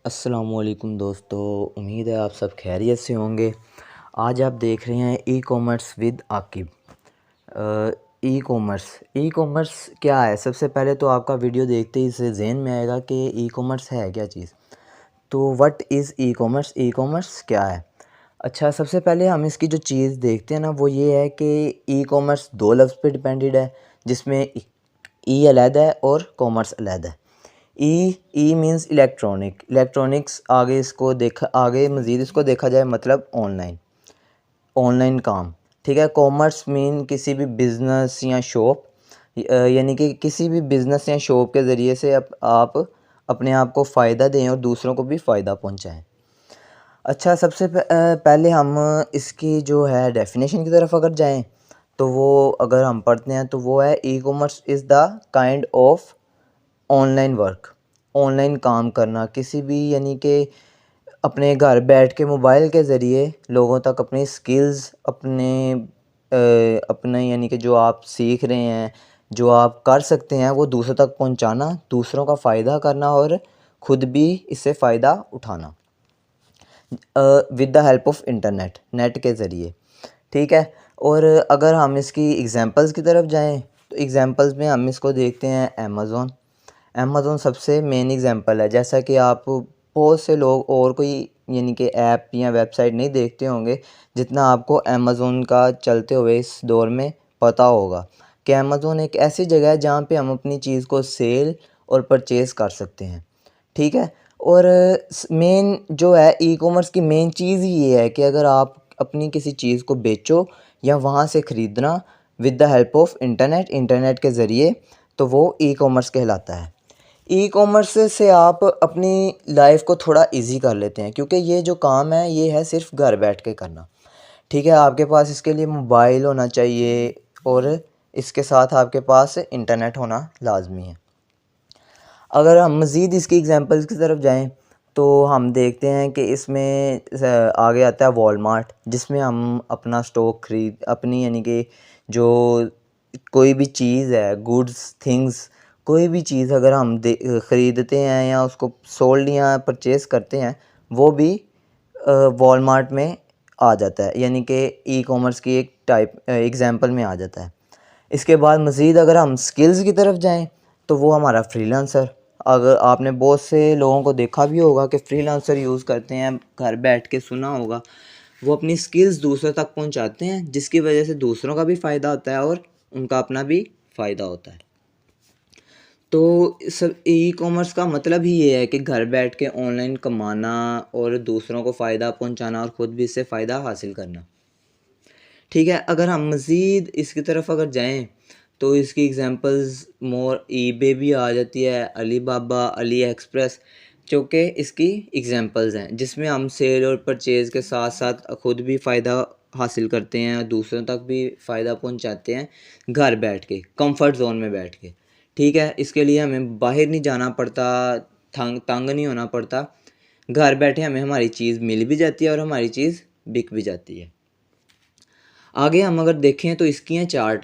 अस्सलामुअलैकुम दोस्तों, उम्मीद है आप सब खैरियत से होंगे। आज आप देख रहे हैं e commerce with Aqib. E commerce क्या है? सबसे पहले तो आपका वीडियो देखते ही इससे ज़हन में आएगा कि ई कॉमर्स है क्या चीज़। तो what is e commerce? E commerce क्या है? अच्छा, सबसे पहले हम इसकी जो चीज़ देखते हैं ना, वो ये है कि ई कॉमर्स दो लफ्ज़ पे डिपेंडेड है, जिसमें ई अलग है और कॉमर्स अलग है। E means electronics. आगे मज़ीद इसको देखा जाए मतलब ऑनलाइन काम। ठीक है। कॉमर्स मीन किसी भी बिज़नेस या शॉप, यानी कि किसी भी बिज़नेस या शॉप के ज़रिए से आप अपने आप को फ़ायदा दें और दूसरों को भी फ़ायदा पहुंचाएं। अच्छा, सबसे पहले हम इसकी जो है डेफिनेशन की तरफ अगर जाएं, तो वो अगर हम पढ़ते हैं तो वो है e commerce is the kind of online work. Online काम करना किसी भी, यानी कि अपने घर बैठ के मोबाइल के ज़रिए लोगों तक अपनी स्किल्स, अपने यानी कि जो आप सीख रहे हैं, जो आप कर सकते हैं, वो दूसरों तक पहुंचाना, दूसरों का फ़ायदा करना और ख़ुद भी इससे फ़ायदा उठाना with the help of internet, net के ज़रिए। ठीक है। और अगर हम इसकी एग्जांपल्स की तरफ जाएं, तो एग्जांपल्स में हम इसको देखते हैं अमेज़ॉन सबसे मेन एग्जांपल है। जैसा कि आप बहुत से लोग और कोई यानी कि ऐप या वेबसाइट नहीं देखते होंगे, जितना आपको अमेज़ॉन का चलते हुए इस दौर में पता होगा कि अमेज़ॉन एक ऐसी जगह है जहाँ पे हम अपनी चीज़ को सेल और परचेज़ कर सकते हैं। ठीक है। और मेन जो है ई कॉमर्स की मेन चीज़ ही ये है कि अगर आप अपनी किसी चीज़ को बेचो या वहाँ से ख़रीदना with the help of internet के ज़रिए, तो वो ई कॉमर्स कहलाता है। ई कॉमर्स से आप अपनी लाइफ को थोड़ा इजी कर लेते हैं, क्योंकि ये जो काम है ये है सिर्फ घर बैठ के करना। ठीक है। आपके पास इसके लिए मोबाइल होना चाहिए और इसके साथ आपके पास इंटरनेट होना लाजमी है। अगर हम मज़ीद इसकी एग्जांपल्स की तरफ जाएं, तो हम देखते हैं कि इसमें आगे आता है वॉलमार्ट, जिसमें हम अपना स्टॉक अपनी यानी कि जो कोई भी चीज़ है, गुड्स थिंग्स, कोई भी चीज़ अगर हम ख़रीदते हैं या उसको सोल्ड या परचेज़ करते हैं, वो भी वॉलमार्ट में आ जाता है, यानी कि ई कॉमर्स की एक एग्जांपल में आ जाता है। इसके बाद मज़ीद अगर हम स्किल्स की तरफ जाएं, तो वो हमारा फ्रीलांसर। अगर आपने बहुत से लोगों को देखा भी होगा कि फ्रीलांसर यूज़ करते हैं, घर बैठ के सुना होगा, वो अपनी स्किल्स दूसरों तक पहुंचाते हैं, जिसकी वजह से दूसरों का भी फ़ायदा होता है और उनका अपना भी फ़ायदा होता है। तो सब ई कॉमर्स का मतलब ही ये है कि घर बैठ के ऑनलाइन कमाना और दूसरों को फ़ायदा पहुंचाना और ख़ुद भी इससे फ़ायदा हासिल करना। ठीक है। अगर हम मज़ीद इसकी तरफ अगर जाएं, तो इसकी एग्जांपल्स मोर ईबे भी आ जाती है, अली बाबा, अली एक्सप्रेस, जो कि इसकी एग्जांपल्स हैं, जिसमें हम सेल और परचेज़ के साथ साथ ख़ुद भी फ़ायदा हासिल करते हैं, दूसरों तक भी फ़ायदा पहुंचाते हैं, घर बैठ के, कंफर्ट जोन में बैठ के। ठीक है। इसके लिए हमें बाहर नहीं जाना पड़ता, तंग नहीं होना पड़ता, घर बैठे हमें हमारी चीज़ मिल भी जाती है और हमारी चीज़ बिक भी जाती है। आगे हम अगर देखें तो इसकी हैं 4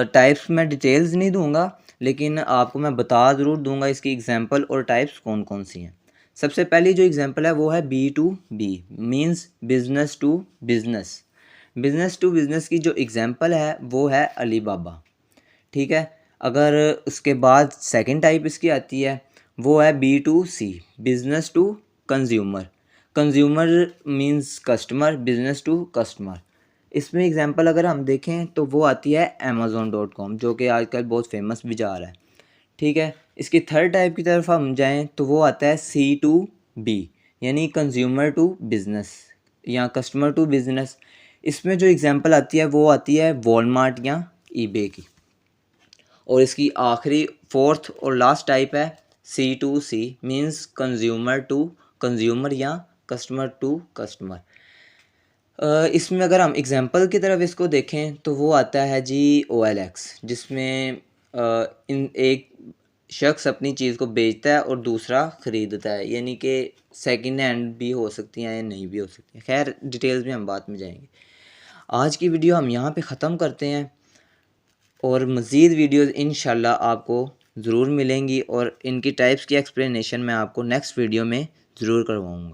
टाइप्स मैं डिटेल्स नहीं दूंगा, लेकिन आपको मैं बता ज़रूर दूंगा इसकी एग्जांपल और टाइप्स कौन कौन सी हैं। सबसे पहली जो एग्जांपल है वो है B2B, means business to business. Business to business की जो एग्जांपल है वो है अली बाबा। ठीक है। अगर उसके बाद सेकंड टाइप इसकी आती है, वो है B2C, business to consumer. Consumer means customer, business to customer. इसमें एग्जांपल अगर हम देखें तो वो आती है Amazon.com, जो कि आजकल बहुत फेमस भी जा रहा है। ठीक है। इसकी थर्ड टाइप की तरफ हम जाएं तो वो आता है C2B, यानी कंज्यूमर टू बिज़नेस या कस्टमर टू बिज़नेस। इसमें जो एग्जांपल आती है वो आती है वॉलमार्ट या ईबे की। और इसकी आखिरी फोर्थ और लास्ट टाइप है C2C, means consumer to consumer या कस्टमर टू कस्टमर। इसमें अगर हम एग्जांपल की तरफ इसको देखें तो वो आता है जी OLX, जिसमें इन एक शख्स अपनी चीज़ को बेचता है और दूसरा ख़रीदता है, यानी कि सेकंड हैंड भी हो सकती हैं या नहीं भी हो सकती हैं। खैर, डिटेल्स में हम बाद में जाएंगे। आज की वीडियो हम यहाँ पे ख़त्म करते हैं और मज़ीद वीडियोज़ इंशाल्लाह आपको ज़रूर मिलेंगी और इनकी टाइप्स की एक्सप्लेनेशन मैं आपको नेक्स्ट वीडियो में ज़रूर करवाऊँगा।